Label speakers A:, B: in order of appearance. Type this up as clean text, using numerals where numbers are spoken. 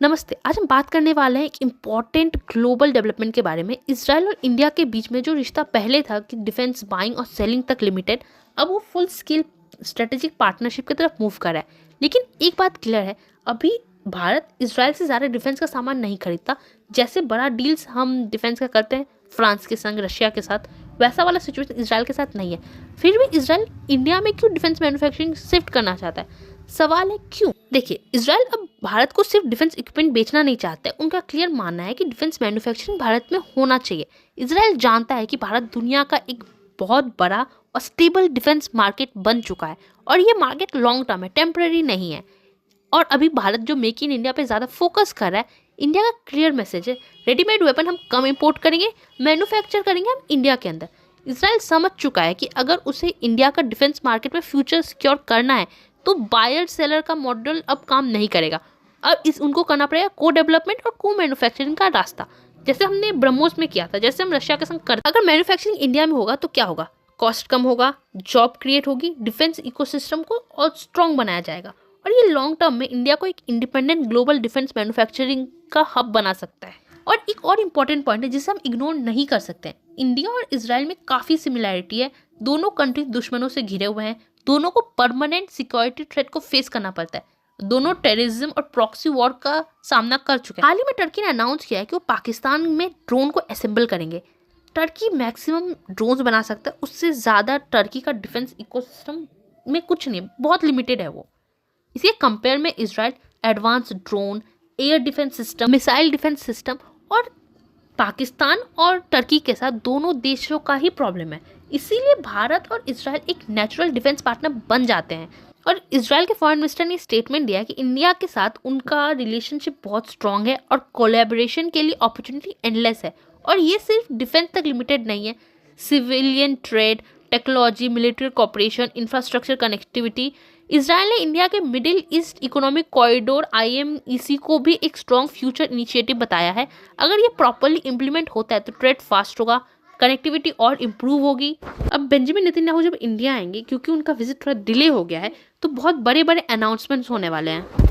A: नमस्ते। आज हम बात करने वाले हैं एक इम्पॉर्टेंट ग्लोबल डेवलपमेंट के बारे में। इसराइल और इंडिया के बीच में जो रिश्ता पहले था कि डिफेंस बाइंग और सेलिंग तक लिमिटेड, अब वो फुल स्केल स्ट्रेटेजिक पार्टनरशिप की तरफ मूव कर रहा है। लेकिन एक बात क्लियर है, अभी भारत इसराइल से ज़्यादा डिफेंस का सामान नहीं खरीदता। जैसे बड़ा डील्स हम डिफेंस का करते हैं फ्रांस के संग, रशिया के साथ, वैसा वाला सिचुएशन इसराइल के साथ नहीं है। फिर भी इसराइल इंडिया में क्यों डिफेंस मैन्युफैक्चरिंग शिफ्ट करना चाहता है? सवाल है क्यों। देखिए, इसराइल अब भारत को सिर्फ डिफेंस इक्विपमेंट बेचना नहीं चाहता है। उनका क्लियर मानना है कि डिफेंस मैन्युफैक्चरिंग भारत में होना चाहिए। इसराइल जानता है कि भारत दुनिया का एक बहुत बड़ा और स्टेबल डिफेंस मार्केट बन चुका है और ये मार्केट लॉन्ग टर्म है, टेम्पररी नहीं है। और अभी भारत जो मेक इन इंडिया पे ज़्यादा फोकस कर रहा है, इंडिया का क्लियर मैसेज है, रेडीमेड वेपन हम कम इंपोर्ट करेंगे, मैन्युफैक्चर करेंगे हम इंडिया के अंदर। इसराइल समझ चुका है कि अगर उसे इंडिया का डिफेंस मार्केट में फ्यूचर सिक्योर करना है तो बायर सेलर का मॉडल अब काम नहीं करेगा। अब उनको करना पड़ेगा को डेवलपमेंट और को मैन्युफैक्चरिंग का रास्ता, जैसे हमने ब्रह्मोस में किया था, जैसे हम रशिया के संग करते। अगर मैन्युफैक्चरिंग इंडिया में होगा तो क्या होगा? कॉस्ट कम होगा, जॉब क्रिएट होगी, डिफेंस इकोसिस्टम को और स्ट्रॉन्ग बनाया जाएगा और ये लॉन्ग टर्म में इंडिया को एक इंडिपेंडेंट ग्लोबल डिफेंस मैन्युफैक्चरिंग का हब बना सकता है। और एक और इम्पॉर्टेंट पॉइंट है जिसे हम इग्नोर नहीं कर सकते हैं, इंडिया और इसराइल में काफ़ी सिमिलैरिटी है। दोनों कंट्री दुश्मनों से घिरे हुए हैं, दोनों को परमानेंट सिक्योरिटी थ्रेट को फेस करना पड़ता है, दोनों टेररिज्म और प्रॉक्सी वॉर का सामना कर चुके हैं। हाल ही में टर्की ने अनाउंस किया है कि वो पाकिस्तान में ड्रोन को असेंबल करेंगे। टर्की मैक्सिमम ड्रोन्स बना सकता है, उससे ज़्यादा टर्की का डिफेंस इकोसिस्टम में कुछ नहीं, बहुत लिमिटेड है वो। इसी कंपेयर में Israel advance drone, air defence system, missile defence system, और पाकिस्तान और टर्की के साथ दोनों देशों का ही प्रॉब्लम है। इसीलिए भारत और इसराइल एक नेचुरल डिफेंस पार्टनर बन जाते हैं। और इसराइल के फॉरेन मिनिस्टर ने स्टेटमेंट दिया कि इंडिया के साथ उनका रिलेशनशिप बहुत स्ट्रांग है और कोलैबोरेशन के लिए अपॉर्चुनिटी एंडलेस है। और ये सिर्फ डिफेंस तक लिमिटेड नहीं है, civilian trade, technology, military cooperation, infrastructure connectivity. Israel ने इंडिया के middle east economic corridor IMEC को भी एक स्ट्रॉन्ग फ्यूचर इनिशिएटिव बताया है। अगर ये प्रॉपरली इम्प्लीमेंट होता है तो ट्रेड फास्ट होगा, कनेक्टिविटी और इम्प्रूव होगी। अब बेंजामिन नेतन्याहू जब इंडिया आएंगे, क्योंकि उनका विजिट थोड़ा डिले हो गया है, तो बहुत बड़े बड़े अनाउंसमेंट्स होने वाले हैं।